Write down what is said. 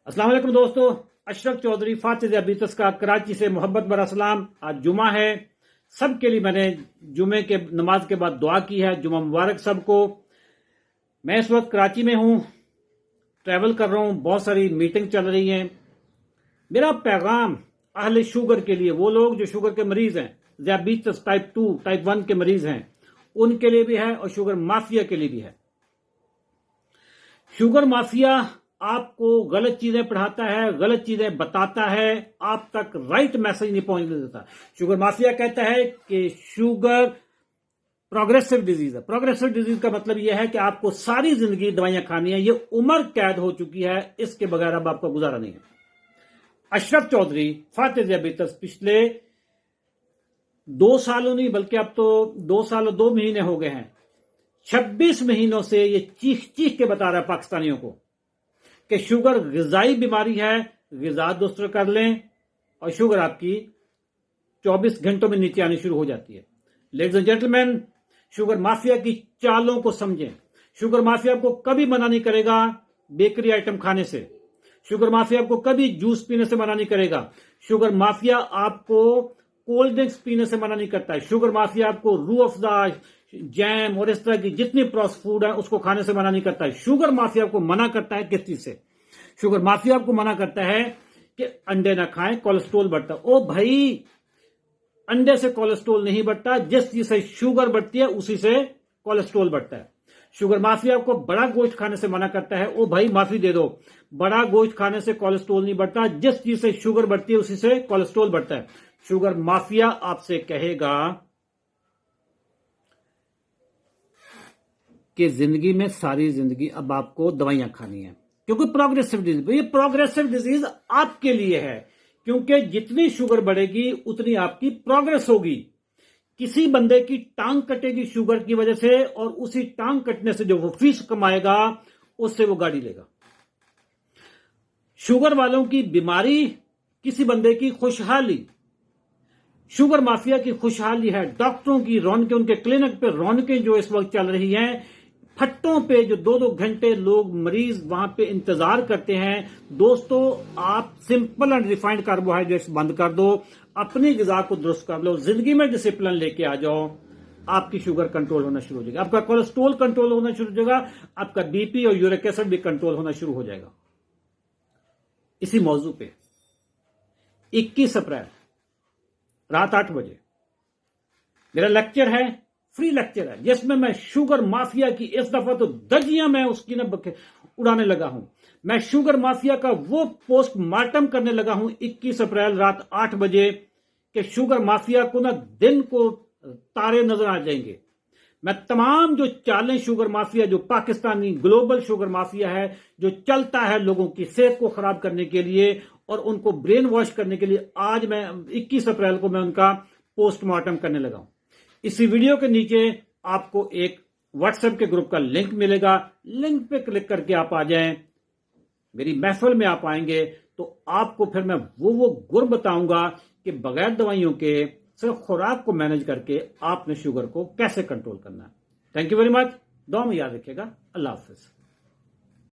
अस्सलाम वालेकुम दोस्तों, अशरफ चौधरी फातिह दियाबीतस का कराची से मोहब्बत भरा सलाम। आज जुमा है, सबके लिए मैंने जुमे के नमाज के बाद दुआ की है। जुमा मुबारक सबको। मैं इस वक्त कराची में हूं, ट्रैवल कर रहा हूं, बहुत सारी मीटिंग चल रही हैं। मेरा पैगाम अहले शुगर के लिए, वो लोग जो शुगर के मरीज हैं, दियाबीतस टाइप 2 टाइप 1 के मरीज हैं, उनके लिए भी है और शुगर माफिया के लिए भी है। शुगर माफिया आपको गलत चीजें पढ़ाता है, गलत चीजें बताता है, आप तक राइट मैसेज नहीं पहुंचने देता। शुगर माफिया कहता है कि शुगर प्रोग्रेसिव डिजीज है। प्रोग्रेसिव डिजीज का मतलब यह है कि आपको सारी जिंदगी दवाइयां खानी है, ये उम्र कैद हो चुकी है, इसके बगैर अब आपका गुजारा नहीं है। अशरफ चौधरी फातिह दियाबीतस पिछले 2 सालों नहीं बल्कि अब तो 2 साल और 2 महीने हो गए हैं, 26 महीनों से ये चीख चीख के बता रहा है पाकिस्तानियों को कि शुगर ग़िज़ाई बीमारी है, ग़िज़ा दुरुस्त कर लें और शुगर आपकी 24 घंटों में नीचे आनी शुरू हो जाती है। Ladies and gentleman, sugar mafia की चालों को समझें। शुगर माफिया आपको कभी मना नहीं करेगा बेकरी आइटम खाने से। शुगर माफिया आपको कभी जूस पीने से मना नहीं करेगा। शुगर माफिया आपको कोल्ड ड्रिंक्स पीने से मना नहीं करता है। शुगर माफिया आपको रूह अफ़ज़ा, जैम और इस तरह की जितनी प्रोसेस्ड फूड है उसको खाने से मना नहीं करता है। शुगर माफिया आपको मना करता है किस चीज से? शुगर माफिया आपको मना करता है कि अंडे ना खाएं, कोलेस्ट्रोल बढ़ता है। ओ भाई, अंडे से कोलेस्ट्रोल नहीं बढ़ता, जिस चीज से शुगर बढ़ती है उसी से कोलेस्ट्रोल बढ़ता है। शुगर माफिया आपको बड़ा गोश्त खाने से मना करता है। ओ भाई, माफी दे दो, बड़ा गोश्त खाने से कोलेस्ट्रोल नहीं बढ़ता, जिस चीज से शुगर बढ़ती है उसी से कोलेस्ट्रोल बढ़ता है। शुगर माफिया आपसे कहेगा कि जिंदगी में सारी जिंदगी अब आपको दवाइयां खानी है, क्योंकि प्रोग्रेसिव डिजीज, ये प्रोग्रेसिव डिजीज आपके लिए है, क्योंकि जितनी शुगर बढ़ेगी उतनी आपकी प्रोग्रेस होगी। किसी बंदे की टांग कटेगी शुगर की वजह से, और उसी टांग कटने से जो वो फीस कमाएगा उससे वो गाड़ी लेगा। शुगर वालों की बीमारी, किसी बंदे की खुशहाली। शुगर माफिया की खुशहाली है डॉक्टरों की रौनकें, उनके क्लिनिक पे रौनकें जो इस वक्त चल रही हैं, फट्टों पे जो 2-2 घंटे लोग मरीज वहां पे इंतजार करते हैं। दोस्तों, आप सिंपल एंड रिफाइंड कार्बोहाइड्रेट्स बंद कर दो, अपनी ग़िज़ा को दुरुस्त कर लो, जिंदगी में डिसिप्लिन लेके आ जाओ, आपकी शुगर कंट्रोल होना शुरू हो जाएगा, आपका कोलेस्ट्रोल कंट्रोल होना शुरू हो जाएगा, आपका बीपी और यूरिक एसिड भी कंट्रोल होना शुरू हो जाएगा। इसी मौजू पे 21 अप्रैल रात 8 बजे मेरा लेक्चर है, फ्री लेक्चर है, जिसमें मैं शुगर माफिया की इस दफा तो धज्जियां मैं उसकी न उड़ाने लगा हूं। मैं शुगर माफिया का वो पोस्टमार्टम करने लगा हूं 21 अप्रैल रात 8 बजे कि शुगर माफिया को ना दिन को तारे नजर आ जाएंगे। मैं तमाम जो चालें शुगर माफिया, जो पाकिस्तानी ग्लोबल शुगर माफिया है, जो चलता है लोगों की सेहत को खराब करने के लिए और उनको ब्रेन वॉश करने के लिए, आज मैं 21 अप्रैल को मैं उनका पोस्टमार्टम करने लगा हूं। इसी वीडियो के नीचे आपको एक व्हाट्सएप के ग्रुप का लिंक मिलेगा, लिंक पे क्लिक करके आप आ जाएं, मेरी महफिल में आप आएंगे तो आपको फिर मैं वो गुर बताऊंगा कि बगैर दवाइयों के सिर्फ खुराक को मैनेज करके आपने शुगर को कैसे कंट्रोल करना है। Thank you very much. दुआ में याद रखिएगा। अल्लाह हाफिज।